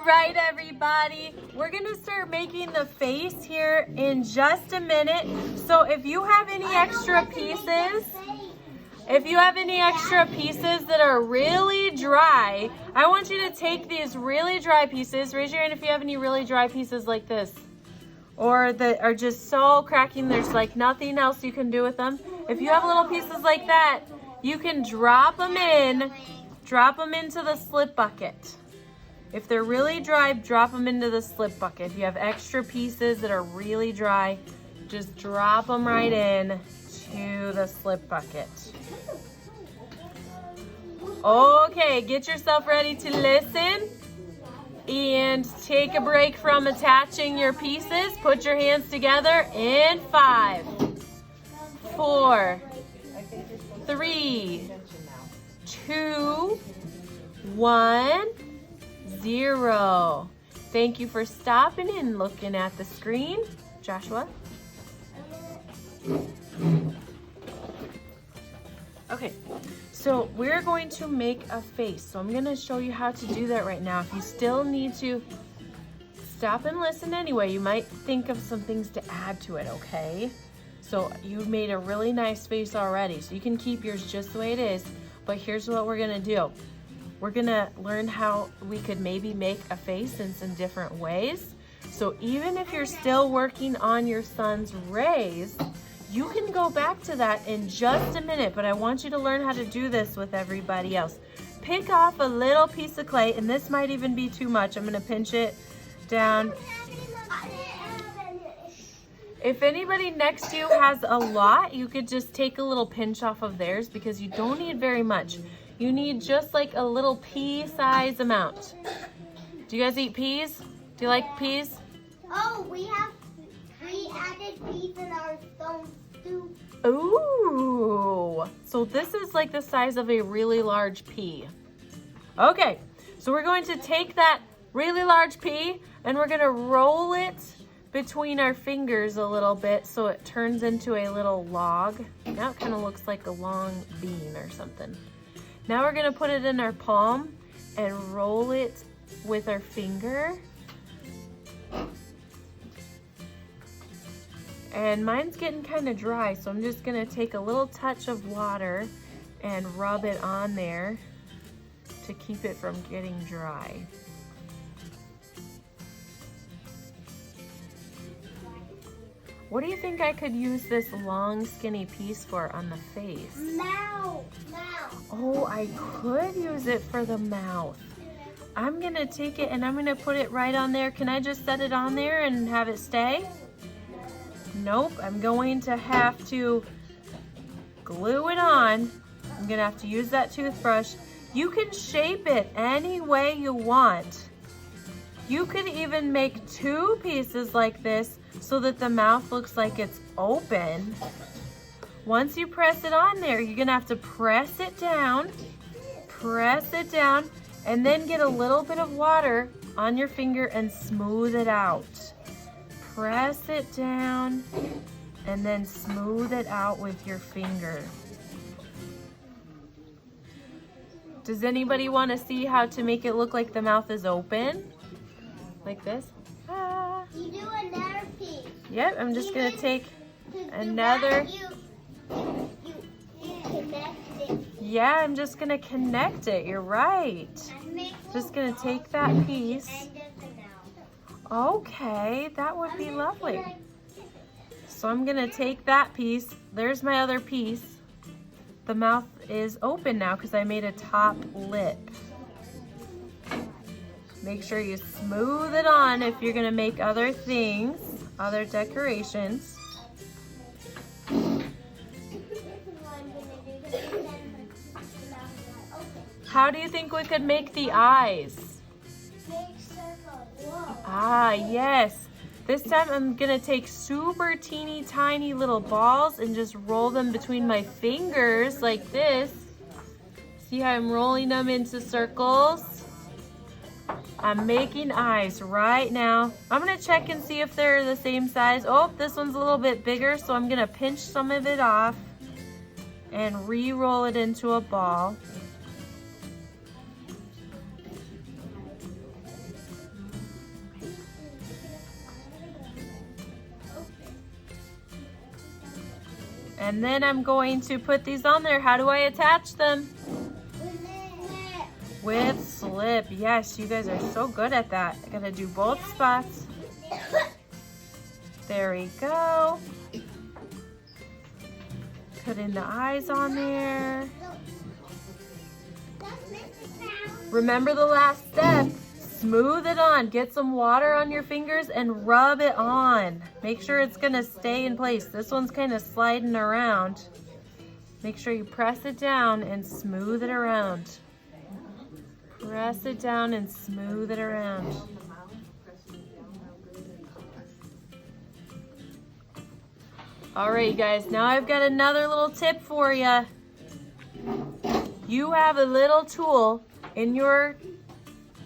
right, everybody, we're gonna start making the face here in just a minute. So if you have any extra pieces, that are really dry, I want you to take these really dry pieces. Raise your hand if you have any really dry pieces like this, or that are just so cracking there's like nothing else you can do with them. If you have little pieces like that, you can drop them into the slip bucket. If they're really dry, drop them into the slip bucket. If you have extra pieces that are really dry, just drop them right in to the slip bucket. Okay, get yourself ready to listen and take a break from attaching your pieces. Put your hands together in 5, 4, 3, 2, 1, 0. Thank you for stopping and looking at the screen. Joshua? Okay, so we're going to make a face. So I'm going to show you how to do that right now. If you still need to stop and listen anyway, you might think of some things to add to it, okay? So you've made a really nice face already, so you can keep yours just the way it is. But here's what we're going to do. We're gonna learn how we could maybe make a face in some different ways. So even if you're still working on your son's rays, you can go back to that in just a minute, but I want you to learn how to do this with everybody else. Pick off a little piece of clay, and this might even be too much. I'm gonna pinch it down. If anybody next to you has a lot, you could just take a little pinch off of theirs because you don't need very much. You need just like a little pea size amount. Do you guys eat peas? Do you like peas? Oh, we added peas in our stone soup. Ooh, so this is like the size of a really large pea. Okay, so we're going to take that really large pea and we're gonna roll it between our fingers a little bit so it turns into a little log. Now it kind of looks like a long bean or something. Now we're gonna put it in our palm and roll it with our finger. And mine's getting kind of dry, so I'm just gonna take a little touch of water and rub it on there to keep it from getting dry. What do you think I could use this long skinny piece for on the face? Mouth. Oh, I could use it for the mouth. I'm gonna take it and I'm gonna put it right on there. Can I just set it on there and have it stay? Nope, I'm going to have to glue it on. I'm gonna have to use that toothbrush. You can shape it any way you want. You could even make 2 pieces like this so that the mouth looks like it's open. Once you press it on there, you're gonna have to press it down, and then get a little bit of water on your finger and smooth it out. Press it down and then smooth it out with your finger. Does anybody want to see how to make it look like the mouth is open? Like this? Ah. You do another piece. Yep, I'm just gonna take another. You connect it. Yeah, I'm just gonna connect it. You're right. Just gonna take that piece. Okay, that would be lovely. So I'm gonna take that piece. There's my other piece. The mouth is open now because I made a top lip. Make sure you smooth it on if you're gonna make other things, other decorations. How do you think we could make the eyes? Ah, yes. This time I'm gonna take super teeny tiny little balls and just roll them between my fingers like this. See how I'm rolling them into circles? I'm making eyes right now. I'm gonna check and see if they're the same size. Oh, this one's a little bit bigger, so I'm gonna pinch some of it off and re-roll it into a ball. And then I'm going to put these on there. How do I attach them? With slip. Yes, you guys are so good at that. I gotta do both spots. There we go. Put in the eyes on there. Remember the last step. Smooth it on. Get some water on your fingers and rub it on. Make sure it's gonna stay in place. This one's kind of sliding around. Make sure you press it down and smooth it around. Press it down and smooth it around. All right, guys, now I've got another little tip for you. You have a little tool in your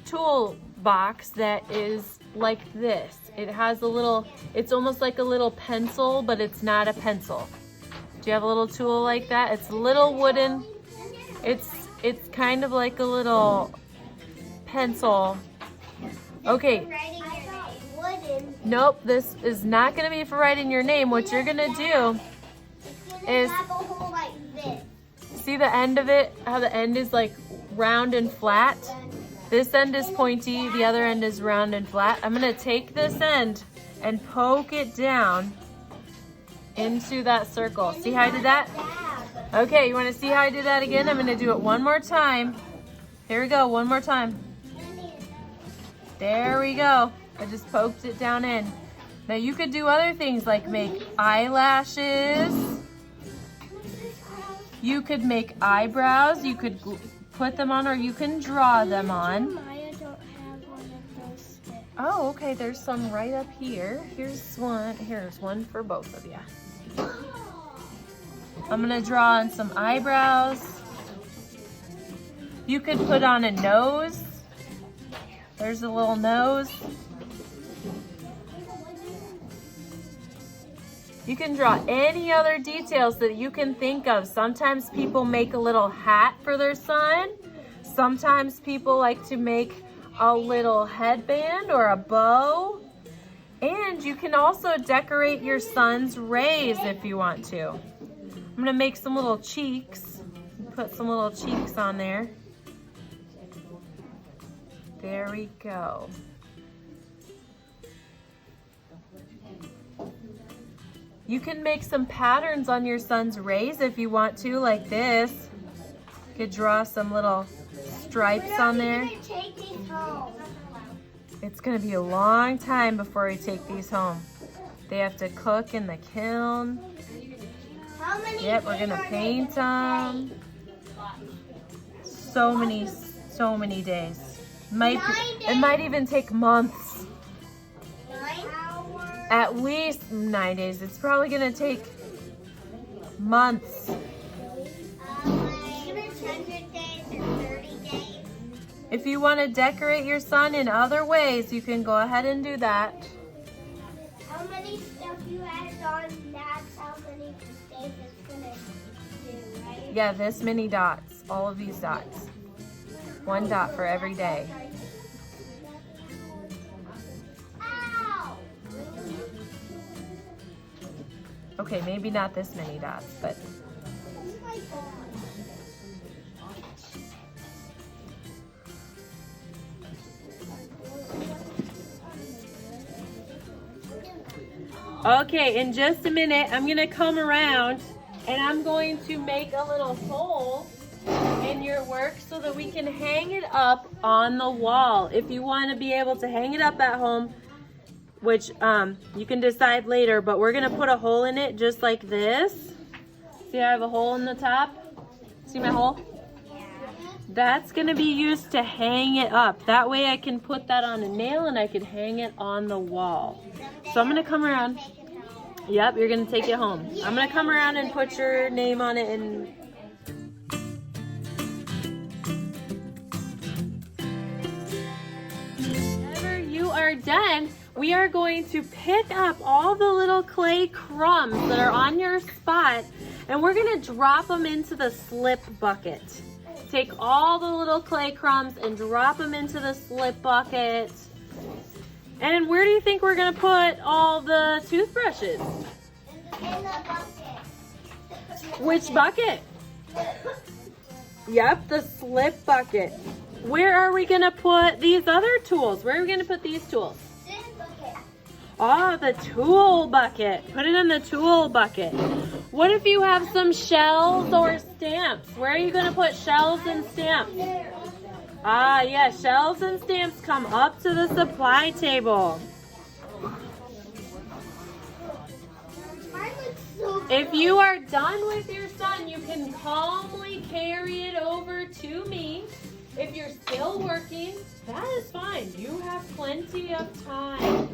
toolbox that is like this. It has a little, it's almost like a little pencil, but it's not a pencil. Do you have a little tool like that? It's a little wooden, it's kind of like a little pencil. Okay. Nope, this is not going to be for writing your name. What you're going to do is, see the end of it, how the end is like round and flat? This end is pointy, the other end is round and flat. I'm going to take this end and poke it down into that circle. See how I did that? Okay, you want to see how I did that again? I'm going to do it one more time. Here we go, one more time. There we go. I just poked it down in. Now you could do other things like make eyelashes. You could make eyebrows. You could put them on, or you can draw them on. Maya don't have one of those sticks. Oh, okay. There's some right up here. Here's one for both of you. I'm gonna draw on some eyebrows. You could put on a nose. There's a little nose. You can draw any other details that you can think of. Sometimes people make a little hat for their son. Sometimes people like to make a little headband or a bow. And you can also decorate your son's rays if you want to. I'm gonna make some little cheeks. Put some little cheeks on there. There we go. You can make some patterns on your son's rays if you want to, like this. You could draw some little stripes on there. It's gonna be a long time before we take these home. They have to cook in the kiln. Yep, we're gonna paint them. So many days. It might even take months. At least 9 days. It's probably gonna take months. Even 100 days and 30 days. If you want to decorate your son in other ways, you can go ahead and do that. How many stuff you added on, that's how many days it's gonna do, right? Yeah, this many dots. All of these dots. 1 dot for every day. Okay, maybe not this many dots, but okay, in just a minute, I'm gonna come around and I'm going to make a little hole in your work so that we can hang it up on the wall. If you want to be able to hang it up at home, which you can decide later, but we're gonna put a hole in it just like this. See, I have a hole in the top. See my hole? Yeah. That's gonna be used to hang it up. That way I can put that on a nail and I can hang it on the wall. So I'm gonna come around. Yep, you're gonna take it home. I'm gonna come around and put your name on it and whenever you are done, we are going to pick up all the little clay crumbs that are on your spot and we're gonna drop them into the slip bucket. Take all the little clay crumbs and drop them into the slip bucket. And where do you think we're gonna put all the toothbrushes? In the bucket. Which bucket? Yep, the slip bucket. Where are we gonna put these other tools? Where are we gonna put these tools? This bucket. Oh, the tool bucket. Put it in the tool bucket. What if you have some shells or stamps? Where are you gonna put shells and stamps? Ah, yeah, shells and stamps come up to the supply table. Mine looks so good. If you are done with your son, you can calmly carry it over to me. If you're still working, that is fine. You have plenty of time.